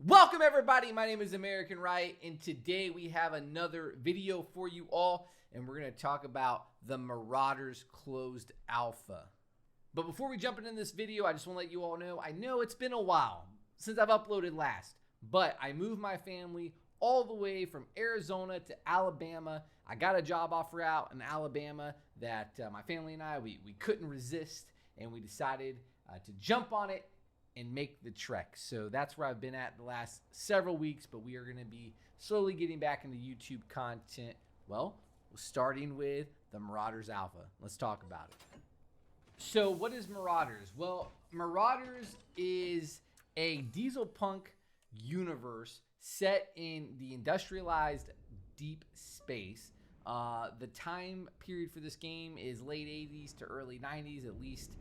Welcome everybody, my name is American Riot, and today we have another video for you all, and we're going to talk about the Marauders Closed Alpha. But before we jump into this video, I just want to let you all know, I know it's been a while since I've uploaded last, but I moved my family all the way from Arizona to Alabama. I got a job offer out in Alabama that my family and I, we couldn't resist, and we decided to jump on it and make the trek. So that's where I've been at the last several weeks, but we are going to be slowly getting back into YouTube content. Well, starting with the Marauders Alpha. Let's talk about it. So what is Marauders? Well, Marauders is a diesel punk universe set in the industrialized deep space. The time period for this game is late 80s to early 90s, at least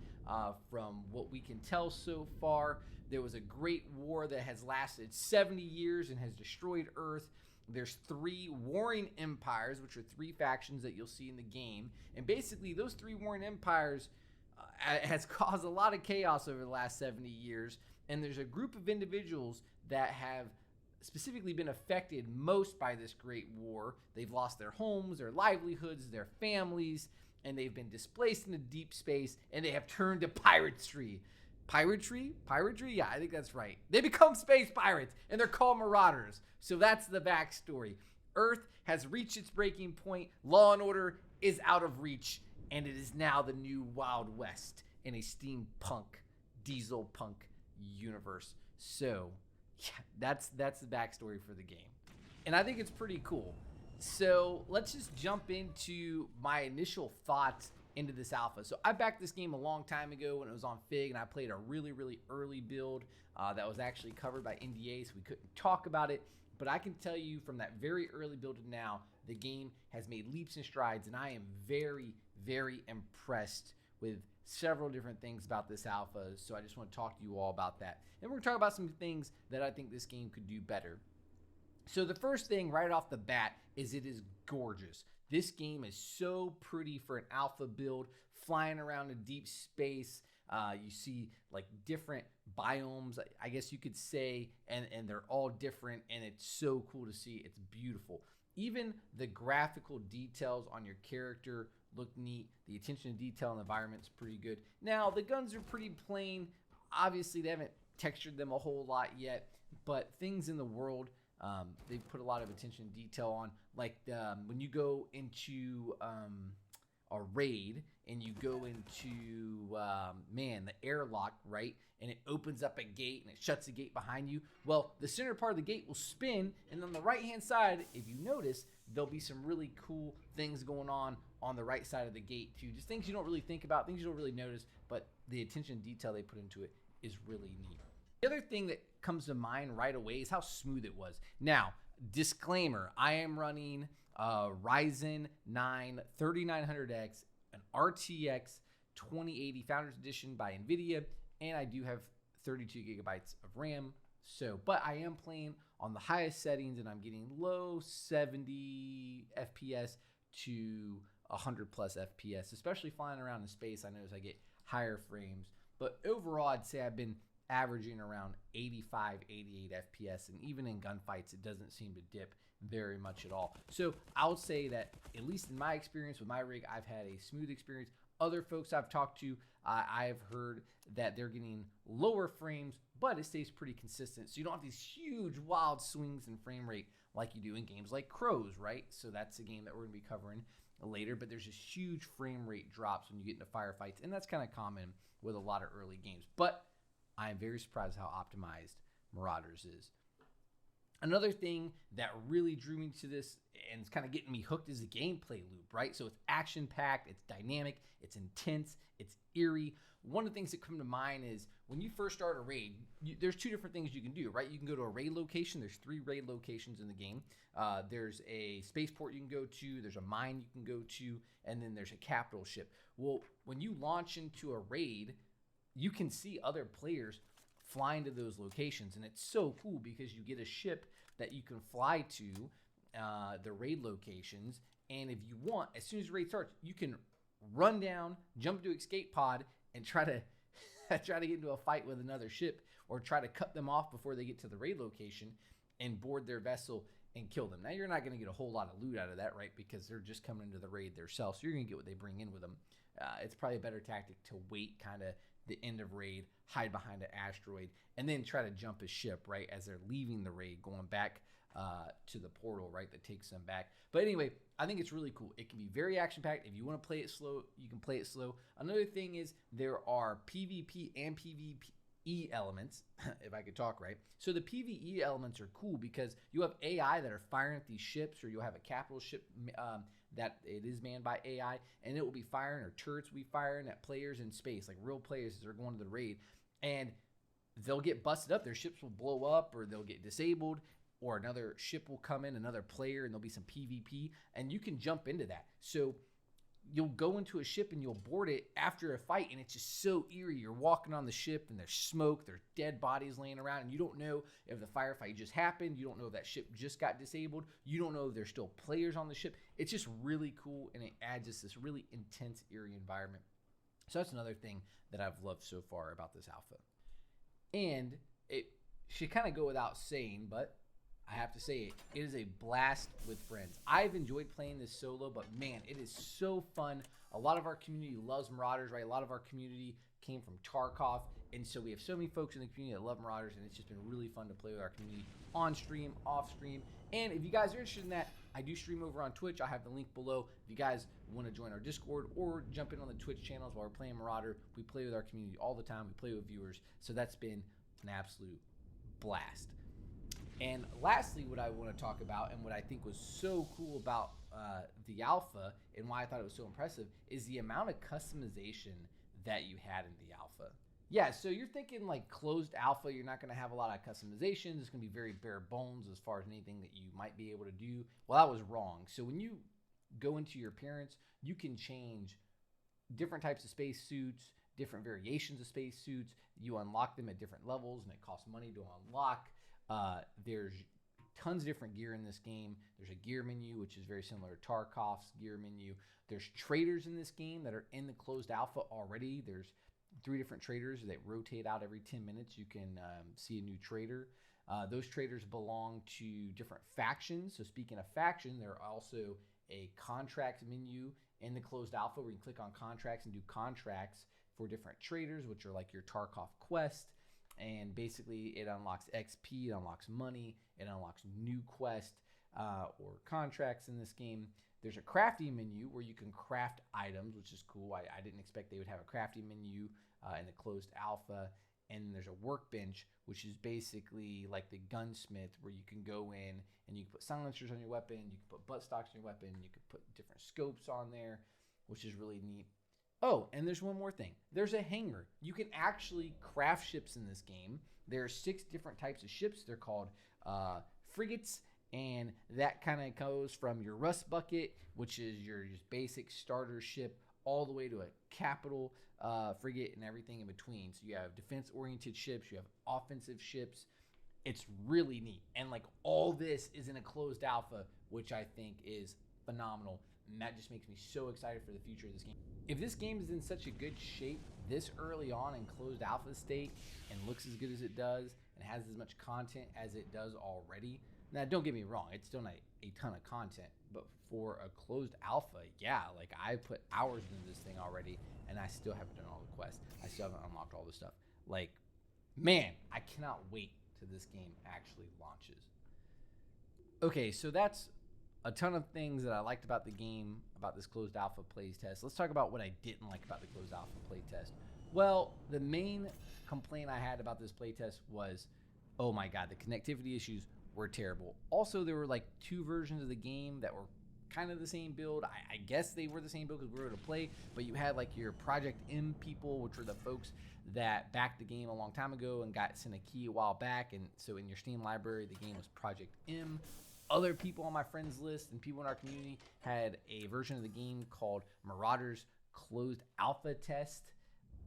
from what we can tell so far. There was a great war that has lasted 70 years and has destroyed Earth. There's three warring empires, which are three factions that you'll see in the game. And basically, those three warring empires has caused a lot of chaos over the last 70 years. And there's a group of individuals that have specifically been affected most by this great war. They've lost their homes, their livelihoods, their families, and they've been displaced into deep space, and they have turned to piratry. Piratry? Yeah, I think that's right. They become space pirates, and they're called Marauders. So that's the backstory. Earth has reached its breaking point. Law and order is out of reach, and it is now the new Wild West in a steampunk, diesel punk universe. So yeah, that's the backstory for the game. And I think it's pretty cool. So let's just jump into my initial thoughts into this alpha. So I backed this game a long time ago when it was on Fig, and I played a really early build that was actually covered by NDA, so we couldn't talk about it. But I can tell you from that very early build to now, the game has made leaps and strides, and I am very impressed with several different things about this alpha. So I just want to talk to you all about that. And we're going to talk about some things that I think this game could do better. So the first thing right off the bat is it is gorgeous. This game is so pretty for an alpha build, flying around in deep space. You see like different biomes, I guess you could say, and they're all different, and it's so cool to see. It's beautiful. Even the graphical details on your character look neat. The attention to detail in the environment is pretty good. Now, the guns are pretty plain. Obviously, they haven't textured them a whole lot yet, but things in the world, they've put a lot of attention to detail on. Like when you go into a raid and you go into, the airlock, right? And it opens up a gate and it shuts the gate behind you. Well, the center part of the gate will spin, and on the right-hand side, if you notice, there'll be some really cool things going on the right side of the gate too. Just things you don't really think about, things you don't really notice, but the attention to detail they put into it is really neat. The other thing that comes to mind right away is how smooth it was. Now, disclaimer, I am running Ryzen 9 3900X, an RTX 2080 Founders Edition by NVIDIA, and I do have 32 gigabytes of RAM. But I am playing on the highest settings, and I'm getting low 70 FPS to 100 plus FPS, especially flying around in space. I notice I get higher frames, but overall, I'd say I've been averaging around 85, 88 FPS, and even in gunfights, it doesn't seem to dip very much at all. So I would say that, at least in my experience with my rig, I've had a smooth experience. Other folks I've talked to, I've heard that they're getting lower frames, but it stays pretty consistent. So you don't have these huge wild swings in frame rate like you do in games like Crows, right? So that's a game that we're going to be covering later, but there's just huge frame rate drops when you get into firefights, and that's kind of common with a lot of early games. But I am very surprised how optimized Marauders is. Another thing that really drew me to this and it's kind of getting me hooked is the gameplay loop, right? So it's action-packed, it's dynamic, it's intense, it's eerie. One of the things that come to mind is when you first start a raid, there's two different things you can do, right? You can go to a raid location. There's 3 raid locations in the game. There's a spaceport you can go to, there's a mine you can go to, and then there's a capital ship. Well, when you launch into a raid, you can see other players flying to those locations, and it's so cool because you get a ship that you can fly to the raid locations, and if you want, as soon as the raid starts, you can run down, jump into escape pod, and try to get into a fight with another ship or try to cut them off before they get to the raid location and board their vessel and kill them. Now, you're not going to get a whole lot of loot out of that, right? Because they're just coming into the raid themselves. So you're going to get what they bring in with them. It's probably a better tactic to wait kind of the end of raid, hide behind an asteroid, and then try to jump a ship, right, as they're leaving the raid, going back to the portal, right, that takes them back. But anyway, I think it's really cool. It can be very action-packed. If you want to play it slow, you can play it slow. Another thing is there are PvP and PvE elements, if I could talk right. So the PvE elements are cool because you have AI that are firing at these ships, or you'll have a capital ship that it is manned by AI, and it will be firing, or turrets will be firing at players in space, like real players as they're going to the raid, and they'll get busted up. Their ships will blow up, or they'll get disabled, or another ship will come in, another player, and there'll be some PvP, and you can jump into that. So you'll go into a ship and you'll board it after a fight, and it's just so eerie. You're walking on the ship and there's smoke, there's dead bodies laying around, and you don't know if the firefight just happened. You don't know if that ship just got disabled. You don't know if there's still players on the ship. It's just really cool, and it adds just this really intense, eerie environment. So that's another thing that I've loved so far about this alpha. And it should kind of go without saying, but I have to say it is a blast with friends. I've enjoyed playing this solo, but man, it is so fun. A lot of our community loves Marauders, right? A lot of our community came from Tarkov, and so we have so many folks in the community that love Marauders, and it's just been really fun to play with our community on stream, off stream. And if you guys are interested in that, I do stream over on Twitch. I have the link below. If you guys want to join our Discord or jump in on the Twitch channels while we're playing Marauder, we play with our community all the time. We play with viewers, so that's been an absolute blast. And lastly, what I want to talk about, and what I think was so cool about the alpha, and why I thought it was so impressive, is the amount of customization that you had in the alpha. Yeah, so you're thinking like closed alpha, you're not going to have a lot of customization. It's going to be very bare bones as far as anything that you might be able to do. Well, that was wrong. So when you go into your appearance, you can change different types of space suits, different variations of space suits. You unlock them at different levels, and it costs money to unlock. There's tons of different gear in this game. There's a gear menu, which is very similar to Tarkov's gear menu. There's traders in this game that are in the closed alpha already. There's 3 different traders that rotate out every 10 minutes. You can see a new trader. Those traders belong to different factions. So speaking of faction, there are also a contracts menu in the closed alpha where you can click on contracts and do contracts for different traders, which are like your Tarkov quest. And basically it unlocks XP, it unlocks money, it unlocks new quest or contracts in this game. There's a crafting menu where you can craft items, which is cool. I didn't expect they would have a crafting menu in the closed alpha. And there's a workbench, which is basically like the gunsmith, where you can go in and you can put silencers on your weapon, you can put butt stocks on your weapon, you can put different scopes on there, which is really neat. Oh, and there's one more thing. There's a hangar. You can actually craft ships in this game. There are 6 different types of ships. They're called frigates, and that kind of goes from your rust bucket, which is your just basic starter ship, all the way to a capital frigate and everything in between. So you have defense-oriented ships, you have offensive ships. It's really neat. And like all this is in a closed alpha, which I think is phenomenal. And that just makes me so excited for the future of this game. If this game is in such a good shape this early on in closed alpha state and looks as good as it does and has as much content as it does already, now don't get me wrong, it's still not a ton of content, but for a closed alpha, yeah, like I put hours into this thing already and I still haven't done all the quests. I still haven't unlocked all the stuff. Like, man, I cannot wait till this game actually launches. Okay, so that's a ton of things that I liked about the game, about this closed alpha playtest. Let's talk about what I didn't like about the closed alpha playtest. Well, the main complaint I had about this playtest was, oh my god, the connectivity issues were terrible. Also, there were like 2 versions of the game that were kind of the same build. I guess they were the same build because we were able to play, but you had like your Project M people, which were the folks that backed the game a long time ago and got sent a key a while back, and so in your Steam library, the game was Project M. Other people on my friends list and people in our community had a version of the game called Marauders Closed Alpha Test.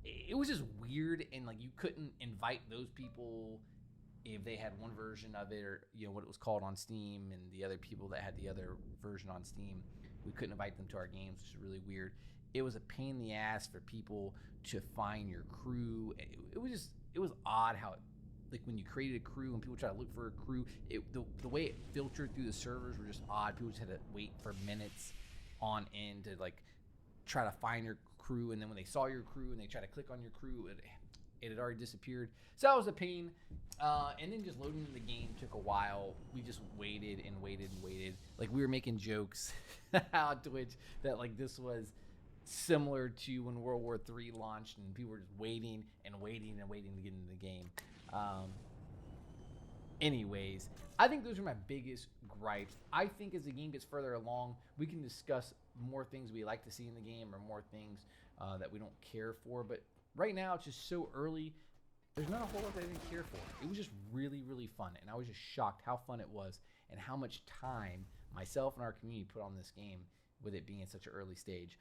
It was just weird, and like you couldn't invite those people if they had one version of it, or you know what it was called on Steam, and the other people that had the other version on Steam, we couldn't invite them to our games, which is really weird. It was a pain in the ass for people to find your crew. It was odd how like when you created a crew and people try to look for a crew, the way it filtered through the servers were just odd. People just had to wait for minutes on end to like try to find your crew, and then when they saw your crew and they try to click on your crew, it had already disappeared. So that was a pain. And then just loading the game took a while. We just waited and waited and waited. Like we were making jokes on Twitch that like this was similar to when World War III launched and people were just waiting and waiting and waiting to get into the game. Anyways, I think those are my biggest gripes. I think as the game gets further along, we can discuss more things we like to see in the game or more things that we don't care for. But right now, it's just so early. There's not a whole lot that I didn't care for. It was just really, really fun. And I was just shocked how fun it was and how much time myself and our community put on this game with it being in such an early stage.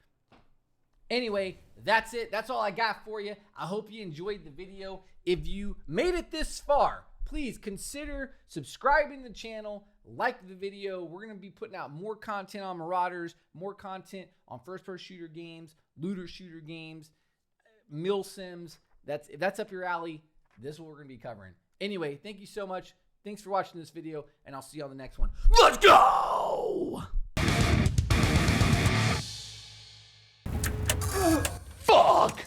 Anyway, that's it. That's all I got for you. I hope you enjoyed the video. If you made it this far, please consider subscribing to the channel, like the video. We're going to be putting out more content on Marauders, more content on first-person shooter games, looter shooter games, mill sims. If that's up your alley, this is what we're going to be covering. Anyway, thank you so much. Thanks for watching this video, and I'll see you on the next one. Let's go! Fuck!